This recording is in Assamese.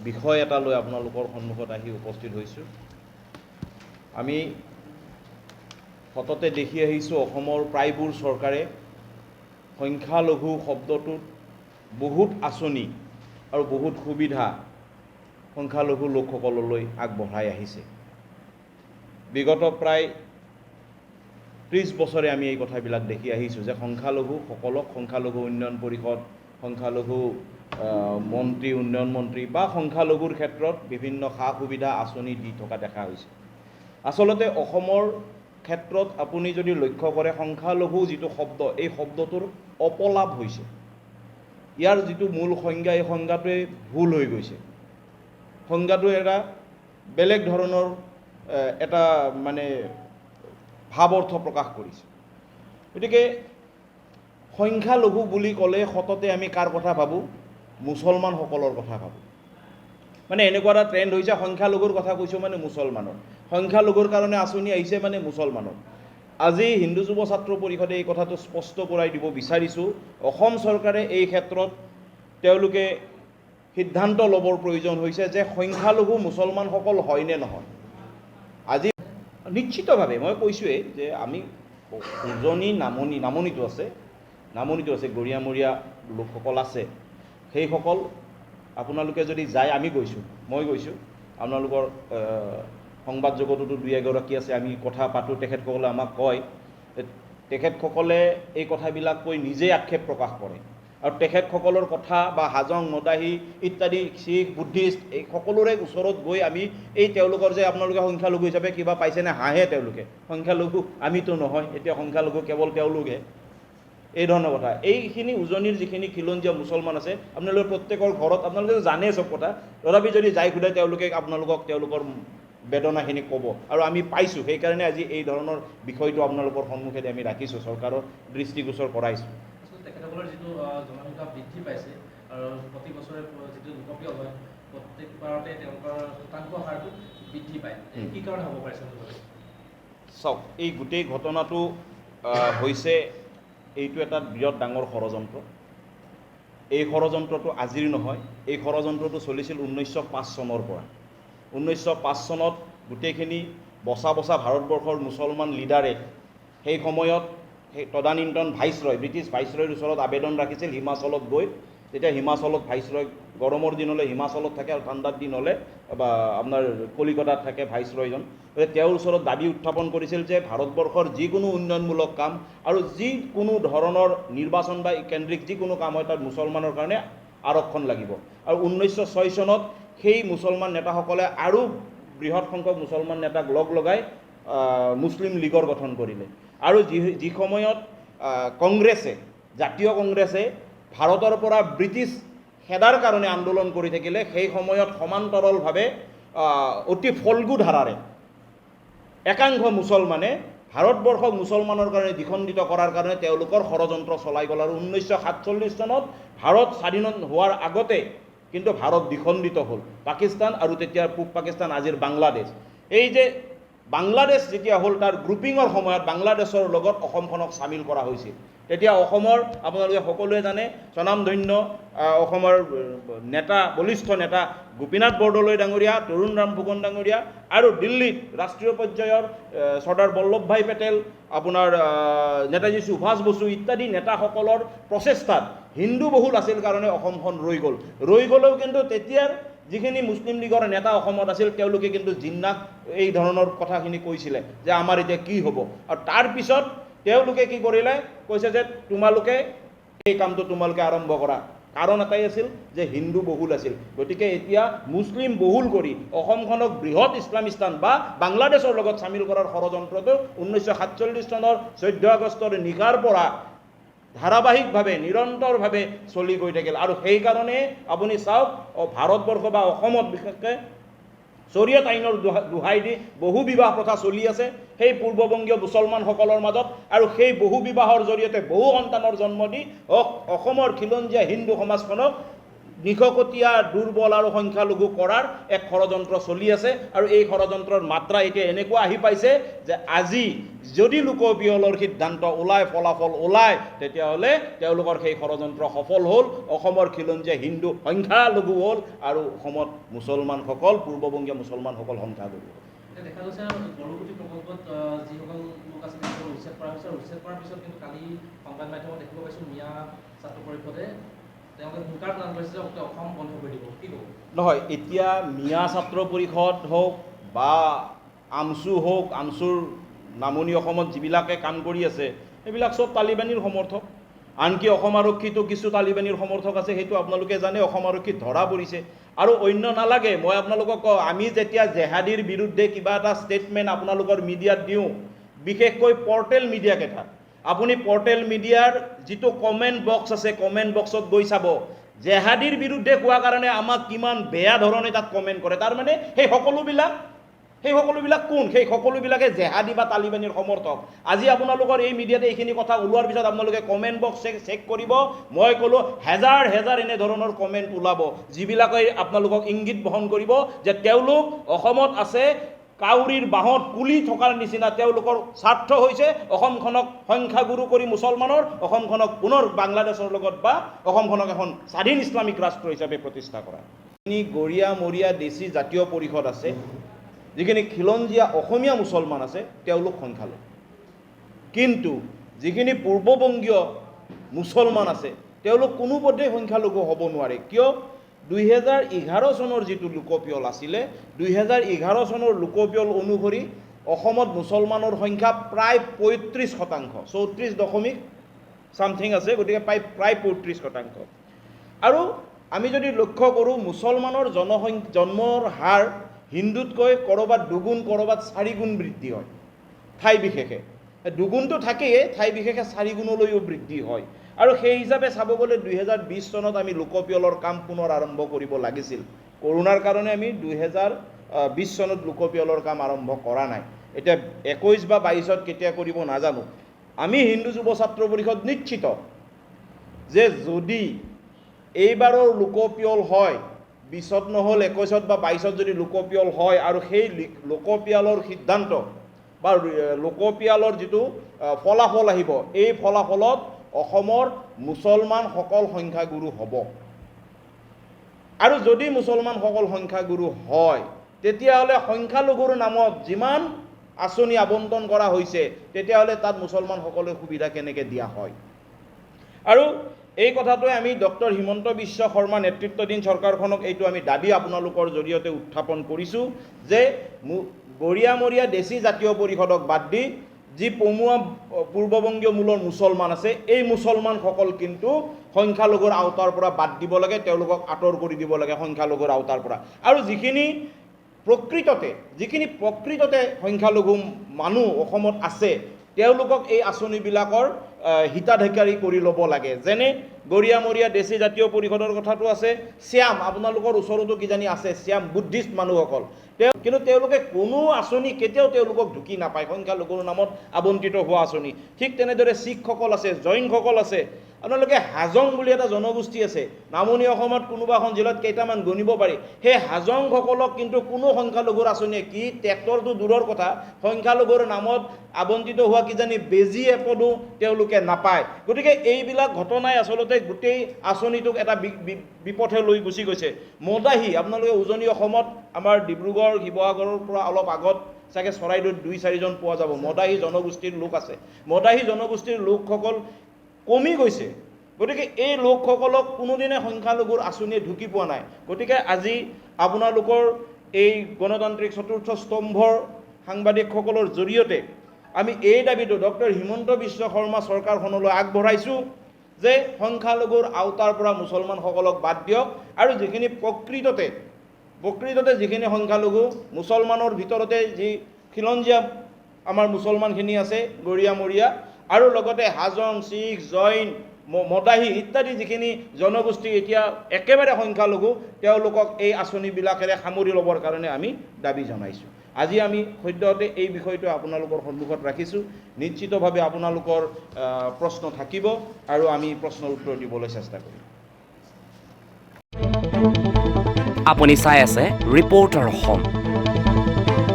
বিষয় এটা লৈ আপোনালোকৰ সন্মুখত আহি উপস্থিত হৈছোঁ। আমি সততে দেখি আহিছোঁ অসমৰ প্ৰায়বোৰ চৰকাৰে সংখ্যালঘু শব্দটোত বহুত আঁচনি আৰু বহুত সুবিধা সংখ্যালঘু লোকসকললৈ আগবঢ়াই আহিছে। বিগত প্ৰায় 30 বছৰে আমি এই কথাবিলাক দেখি আহিছোঁ যে সংখ্যালঘুসকলক সংখ্যালঘু উন্নয়ন পৰিষদ, সংখ্যালঘু মন্ত্ৰী, উন্নয়ন মন্ত্ৰী বা সংখ্যালঘুৰ ক্ষেত্ৰত বিভিন্ন সা সুবিধা আঁচনি দি থকা দেখা হৈছে। আচলতে অসমৰ ক্ষেত্ৰত আপুনি যদি লক্ষ্য কৰে সংখ্যালঘু যিটো শব্দ, এই শব্দটোৰ অপলাপ হৈছে। ইয়াৰ যিটো মূল সংজ্ঞা, এই সংজ্ঞাটোৱে ভুল হৈ গৈছে। সংজ্ঞাটো এটা বেলেগ ধৰণৰ এটা মানে ভাৱ অৰ্থ প্ৰকাশ কৰিছে। গতিকে সংখ্যালঘু বুলি ক'লে সততে আমি কাৰ কথা ভাবোঁ? মুছলমানসকলৰ কথা ভাবোঁ। মানে এনেকুৱা এটা ট্ৰেণ্ড হৈছে সংখ্যালঘুৰ কথা কৈছোঁ মানে মুছলমানৰ, সংখ্যালঘুৰ কাৰণে আঁচনি আহিছে মানে মুছলমানৰ। আজি হিন্দু যুৱ ছাত্ৰ পৰিষদে এই কথাটো স্পষ্ট কৰাই দিব বিচাৰিছোঁ, অসম চৰকাৰে এই ক্ষেত্ৰত তেওঁলোকে সিদ্ধান্ত ল'বৰ প্ৰয়োজন হৈছে যে সংখ্যালঘু মুছলমানসকল হয়নে নহয়। আজি নিশ্চিতভাৱে মই কৈছোঁৱেই যে আমি উজনি নামনিটো আছে গৰিয়ামৰীয়া লোকসকল আছে, সেইসকল আপোনালোকে যদি যায়, আমি গৈছোঁ, মই গৈছোঁ, আপোনালোকৰ সংবাদ জগততো দুই এগৰাকী আছে, আমি কথা পাতোঁ, তেখেতসকলে আমাক কয়, তেখেতসকলে এই কথাবিলাক কৈ নিজেই আক্ষেপ প্ৰকাশ কৰে। আৰু তেখেতসকলৰ কথা বা হাজং, মদাহী ইত্যাদি শিখ, বুদ্ধিষ্ট এই সকলোৰে ওচৰত গৈ আমি এই তেওঁলোকৰ যে আপোনালোকে সংখ্যালঘু হিচাপে কিবা পাইছেনে হাঁহে তেওঁলোকে, সংখ্যালঘু আমিতো নহয়, এতিয়া সংখ্যালঘু কেৱল তেওঁলোকে, এই ধৰণৰ কথা। এইখিনি উজনিৰ যিখিনি খিলঞ্জীয়া মুছলমান আছে, আপোনালোকে প্ৰত্যেকৰ ঘৰত আপোনালোকে জানে চব কথা, তথাপি যদি যাই সোধে তেওঁলোকে আপোনালোকক তেওঁলোকৰ বেদনাখিনি ক'ব। আৰু আমি পাইছোঁ, সেইকাৰণে আজি এই ধৰণৰ বিষয়টো আপোনালোকৰ সন্মুখেদি আমি ৰাখিছোঁ, চৰকাৰৰ দৃষ্টিগোচৰ কৰাইছোঁ। তেখেতসকলৰ যিটো জনসংখ্যা বৃদ্ধি পাইছে আৰু প্ৰতি বছৰে যিটো লোকপ্ৰিয় হয়, প্ৰত্যেকবাৰতে তেওঁলোকৰ শতাংশ হাৰটো বৃদ্ধি পায়, কি কাৰণে হ'ব পাৰিছে? চাওক, এই গোটেই ঘটনাটো হৈছে, এইটো এটা বিৰাট ডাঙৰ ষড়যন্ত্ৰ। এই ষড়যন্ত্ৰটো আজিৰ নহয়, এই ষড়যন্ত্ৰটো চলিছিল 1905 চনৰ পৰা। 1905 চনত গোটেইখিনি বচা ভাৰতবৰ্ষৰ মুছলমান লিডাৰে সেই সময়ত সেই তদানীন্তন ভাইচৰয়, ব্ৰিটিছ ভাইচৰয়ৰ ওচৰত আবেদন ৰাখিছিল হিমাচলত গৈ। তেতিয়া হিমাচলত ভাইচৰয় গৰমৰ দিনলৈ হিমাচলত থাকে আৰু ঠাণ্ডাৰ দিন হ'লে বা আপোনাৰ কলিকতাত থাকে ভাইচৰয়জন। তেওঁৰ ওচৰত দাবী উত্থাপন কৰিছিল যে ভাৰতবৰ্ষৰ যিকোনো উন্নয়নমূলক কাম আৰু যিকোনো ধৰণৰ নিৰ্বাচন বা কেন্দ্ৰিক যিকোনো কাম হয় তাত মুছলমানৰ কাৰণে আৰক্ষণ লাগিব। আৰু 1906 চনত সেই মুছলমান নেতাসকলে আৰু বৃহৎ সংখ্যক মুছলমান নেতাক লগ লগাই মুছলিম লীগৰ গঠন কৰিলে। আৰু যি সময়ত কংগ্ৰেছে, জাতীয় কংগ্ৰেছে ভাৰতৰ পৰা ব্ৰিটিছ খেদাৰ কাৰণে আন্দোলন কৰি থাকিলে, সেই সময়ত সমান্তৰালভাৱে অতি ফল্গু ধাৰাৰে একাংশ মুছলমানে ভাৰতবৰ্ষক মুছলমানৰ কাৰণে দ্বিখণ্ডিত কৰাৰ কাৰণে তেওঁলোকৰ ষড়যন্ত্ৰ চলাই গ'ল। আৰু 1947 চনত ভাৰত স্বাধীন হোৱাৰ আগতে কিন্তু ভাৰত দ্বিখণ্ডিত হ'ল, পাকিস্তান আৰু তেতিয়া পূব পাকিস্তান, আজিৰ বাংলাদেশ। এই যে বাংলাদেশ যেতিয়া হ'ল, তাৰ গ্ৰুপিঙৰ সময়ত বাংলাদেশৰ লগত অসমখনক চামিল কৰা হৈছিল। তেতিয়া অসমৰ আপোনালোকে সকলোৱে জানে স্বনামধন্য অসমৰ নেতা, বলিষ্ঠ নেতা গোপীনাথ বৰদলৈ ডাঙৰীয়া, তৰুণৰাম ফুকন ডাঙৰীয়া আৰু দিল্লীত ৰাষ্ট্ৰীয় পৰ্যায়ৰ চৰ্দাৰ বল্লভভাই পেটেল, আপোনাৰ নেতাজী সুভাষ বসু ইত্যাদি নেতাসকলৰ প্ৰচেষ্টাত হিন্দু বহুল আছিল কাৰণে অসমখন ৰৈ গ'লেও কিন্তু তেতিয়াৰ যিখিনি মুছলিম লীগৰ নেতা অসমত আছিল তেওঁলোকে কিন্তু জিন্নাক এই ধৰণৰ কথাখিনি কৈছিলে যে আমাৰ এতিয়া কি হ'ব। আৰু তাৰপিছত তেওঁলোকে কি কৰিলে, কৈছে যে তোমালোকে এই কামটো তোমালোকে আৰম্ভ কৰা। কাৰণ এটাই আছিল যে হিন্দু বহুল আছিল। গতিকে এতিয়া মুছলিম বহুল কৰি অসমখনক বৃহৎ ইছলামিস্তান বা বাংলাদেশৰ লগত চামিল কৰাৰ ষড়যন্ত্ৰটো 1947 চনৰ 14 আগষ্টৰ নিশাৰ পৰা ধাৰাবাহিকভাৱে নিৰন্তৰভাৱে চলি গৈ থাকিল। আৰু সেইকাৰণে আপুনি চাওক, ভাৰতবৰ্ষ বা অসমত বিশেষকৈ শৰীয়ত আইনৰ দোহাই দি বহু বিবাহ প্ৰথা চলি আছে সেই পূৰ্ববংগীয় মুছলমানসকলৰ মাজত। আৰু সেই বহু বিবাহৰ জৰিয়তে বহু সন্তানৰ জন্ম দি অসমৰ খিলঞ্জীয়া হিন্দু সমাজখনক নিশকতীয়া দুৰ্বল আৰু সংখ্যালঘু কৰাৰ এক ষড়যন্ত্ৰ চলি আছে আৰু এই ষড়যন্ত্ৰৰ মাত্ৰা এতিয়া এনেকুৱা আহি পাইছে যে আজি যদি লোকপিয়লৰ সিদ্ধান্ত ওলায় ফলাফল ওলায় তেতিয়াহ'লে তেওঁলোকৰ সেই ষড়যন্ত্ৰ সফল হ'ল অসমৰ খিলঞ্জীয়া হিন্দু সংখ্যালঘু হ'ল আৰু অসমত মুছলমানসকল পূৰ্ববংগীয় মুছলমানসকল সংখ্যালঘু হ'ল এতিয়া দেখা গৈছে বৰগুটি প্ৰকল্পত যিসকল লোক আছে তেওঁলোকৰ উচ্ছেদ কৰা হৈছে আৰু উচ্ছেদ কৰাৰ পিছত কিন্তু কালি সংবাদ মাধ্যমত দেখিব পাইছোঁ মিয়া ছাত্ৰ পৰিষদে তেওঁলোকে হুংকাৰ প্ৰদান কৰিছে যে অসম বন্ধ কৰি দিব কি ক'ব নহয় এতিয়া মিয়া ছাত্ৰ পৰিষদ হওক বা আমচু হওক আমচুৰ নামনি অসমত যিবিলাকে কাম কৰি আছে সেইবিলাক চব তালিবানীৰ সমৰ্থক আনকি অসম আৰক্ষীতো কিছু তালিবানীৰ সমৰ্থক আছে সেইটো আপোনালোকে জানে অসম আৰক্ষীত ধৰা পৰিছে আৰু অন্য নালাগে মই আপোনালোকক কওঁ আমি যেতিয়া জেহাদীৰ বিৰুদ্ধে কিবা এটা ষ্টেটমেণ্ট আপোনালোকৰ মিডিয়াত দিওঁ বিশেষকৈ পৰ্টেল মিডিয়াকেইটাত আপুনি পৰ্টেল মিডিয়াৰ যিটো কমেণ্ট বক্স আছে কমেণ্ট বক্সত গৈ চাব জেহাদীৰ বিৰুদ্ধে কোৱা কাৰণে আমাক কিমান বেয়া ধৰণে তাত কমেণ্ট কৰে তাৰমানে সেই সকলোবিলাক কোন সেই সকলোবিলাকে জেহাদী বা তালিবানীৰ সমৰ্থক আজি আপোনালোকৰ এই মিডিয়াতে এইখিনি কথা ওলোৱাৰ পিছত আপোনালোকে কমেণ্ট বক্স চেক কৰিব মই ক'লোঁ হেজাৰ হেজাৰ এনেধৰণৰ কমেণ্ট ওলাব যিবিলাকে আপোনালোকক ইংগিত বহন কৰিব যে তেওঁলোক অসমত আছে কাউৰীৰ বাঁহত কুলি থকাৰ নিচিনা তেওঁলোকৰ স্বাৰ্থ হৈছে অসমখনক সংখ্যাগুৰু কৰি মুছলমানৰ অসমখনক পুনৰ বাংলাদেশৰ লগত বা অসমখনক এখন স্বাধীন ইছলামিক ৰাষ্ট্ৰ হিচাপে প্ৰতিষ্ঠা কৰা যিখিনি গৰীয়া মৰীয়া দেশী জাতীয় পৰিষদ আছে যিখিনি খিলঞ্জীয়া অসমীয়া মুছলমান আছে তেওঁলোক সংখ্যালঘু কিন্তু যিখিনি পূৰ্ববংগীয় মুছলমান আছে তেওঁলোক কোনোপধ্যেই সংখ্যালঘু হ'ব নোৱাৰে কিয় 2011 চনৰ যিটো লোকপিয়ল আছিলে 2011 চনৰ লোকপিয়ল অনুসৰি অসমত মুছলমানৰ সংখ্যা প্ৰায় 35% 34 সামথিং আছে গতিকে প্ৰায় 35% আৰু আমি যদি লক্ষ্য কৰোঁ মুছলমানৰ জন্মৰ হাৰ হিন্দুতকৈ ক'ৰবাত দুগুণ ক'ৰবাত 4 গুণ বৃদ্ধি হয় ঠাই বিশেষে দুগুণটো থাকেই ঠাই বিশেষে 4 গুণলৈও বৃদ্ধি হয় আৰু সেই হিচাপে চাব গ'লে 2020 চনত আমি লোকপিয়লৰ কাম পুনৰ আৰম্ভ কৰিব লাগিছিল কৰোনাৰ কাৰণে আমি 2020 চনত লোকপিয়লৰ কাম আৰম্ভ কৰা নাই এতিয়া 21 বা 22ত কেতিয়া কৰিব নাজানো আমি হিন্দু যুৱ ছাত্ৰ পৰিষদ নিশ্চিত যে যদি এইবাৰৰ লোকপিয়ল হয় 20ত নহ'ল 21ত বা 22ত যদি লোকপিয়ল হয় আৰু সেই লোকপিয়লৰ সিদ্ধান্ত বা লোকপিয়লৰ যিটো ফলাফল আহিব এই ফলাফলত অসমৰ মুছলমানসকল সংখ্যাগুৰু হ'ব আৰু যদি মুছলমানসকল সংখ্যাগুৰু হয় তেতিয়াহ'লে সংখ্যালঘুৰ নামত যিমান আঁচনি আবণ্টন কৰা হৈছে তেতিয়াহ'লে তাত মুছলমানসকলে সুবিধা কেনেকৈ দিয়া হয় আৰু এই কথাটোৱে আমি ডক্টৰ হিমন্ত বিশ্ব শৰ্মা নেতৃত্বাধীন চৰকাৰখনক এইটো আমি দাবী আপোনালোকৰ জৰিয়তে উত্থাপন কৰিছোঁ যে গৰীয়া মৰীয়া দেশী জাতীয় পৰিষদক বাদ দি যি পমুৱা পূৰ্ববংগীয় মূলৰ মুছলমান আছে এই মুছলমানসকল কিন্তু সংখ্যালঘুৰ আওতাৰ পৰা বাদ দিব লাগে তেওঁলোকক আঁতৰ কৰি দিব লাগে সংখ্যালঘুৰ আওতাৰ পৰা আৰু যিখিনি প্ৰকৃততে সংখ্যালঘু মানুহ অসমত আছে তেওঁলোকক এই আঁচনিবিলাকৰ হিতাধিকাৰী কৰি ল'ব লাগে যেনে গৰীয়া মৰীয়া দেশী জাতীয় পৰিষদৰ কথাটো আছে শ্যাম আপোনালোকৰ ওচৰতো কিজানি আছে শ্যাম বুদ্ধিষ্ট মানুহসকল কিন্তু তেওঁলোকে কোনো আঁচনি কেতিয়াও তেওঁলোকক ঢুকি নাপায় সংখ্যালঘুৰ নামত আবণ্টিত হোৱা আঁচনি ঠিক তেনেদৰে শিখসকল আছে জৈনসকল আছে আপোনালোকে হাজং বুলি এটা জনগোষ্ঠী আছে নামনি অসমত কোনোবা এখন জিলাত কেইটামান গণিব পাৰি সেই হাজংসকলক কিন্তু কোনো সংখ্যালঘুৰ আঁচনিয়ে কি ট্ৰেক্টৰটো দূৰৰ কথা সংখ্যালঘুৰ নামত আবণ্টিত হোৱা কিজানি বেজী এপদো তেওঁলোকে নাপায় গতিকে এইবিলাক ঘটনাই আচলতে গোটেই আঁচনিটোক এটা বিপথে লৈ গুচি গৈছে মদাহী আপোনালোকে উজনি অসমত আমাৰ ডিব্ৰুগড় শিৱসাগৰৰ পৰা অলপ আগত চাগে চৰাইদেউত 2-4 জন পোৱা যাব মদাহী জনগোষ্ঠীৰ লোক আছে মদাহী জনগোষ্ঠীৰ লোকসকল কমি গৈছে গতিকে এই লোকসকলক কোনোদিনে সংখ্যালঘুৰ আঁচনিয়ে ঢুকি পোৱা নাই গতিকে আজি আপোনালোকৰ এই গণতান্ত্ৰিক চতুৰ্থ স্তম্ভৰ সাংবাদিকসকলৰ জৰিয়তে আমি এই দাবীটো ডক্টৰ হিমন্ত বিশ্ব শৰ্মা চৰকাৰখনলৈ আগবঢ়াইছোঁ যে সংখ্যালঘুৰ আওতাৰ পৰা মুছলমানসকলক বাদ দিয়ক আৰু যিখিনি প্ৰকৃততে যিখিনি সংখ্যালঘু মুছলমানৰ ভিতৰতে যি খিলঞ্জীয়া আমাৰ মুছলমানখিনি আছে গৰীয়া মৰীয়া আৰু লগতে হাজং শিখ জৈন মদাহী ইত্যাদি যিখিনি জনগোষ্ঠী এতিয়া একেবাৰে সংখ্যালঘু তেওঁলোকক এই আঁচনিবিলাকেৰে সামৰি ল'বৰ কাৰণে আমি দাবী জনাইছোঁ আজি আমি সদ্যহতে এই বিষয়টো আপোনালোকৰ সন্মুখত ৰাখিছোঁ নিশ্চিতভাৱে আপোনালোকৰ প্ৰশ্ন থাকিব আৰু আমি প্ৰশ্নৰ উত্তৰ দিবলৈ চেষ্টা কৰিম আপুনি চাই আছে ৰিপৰ্টাৰ অসম।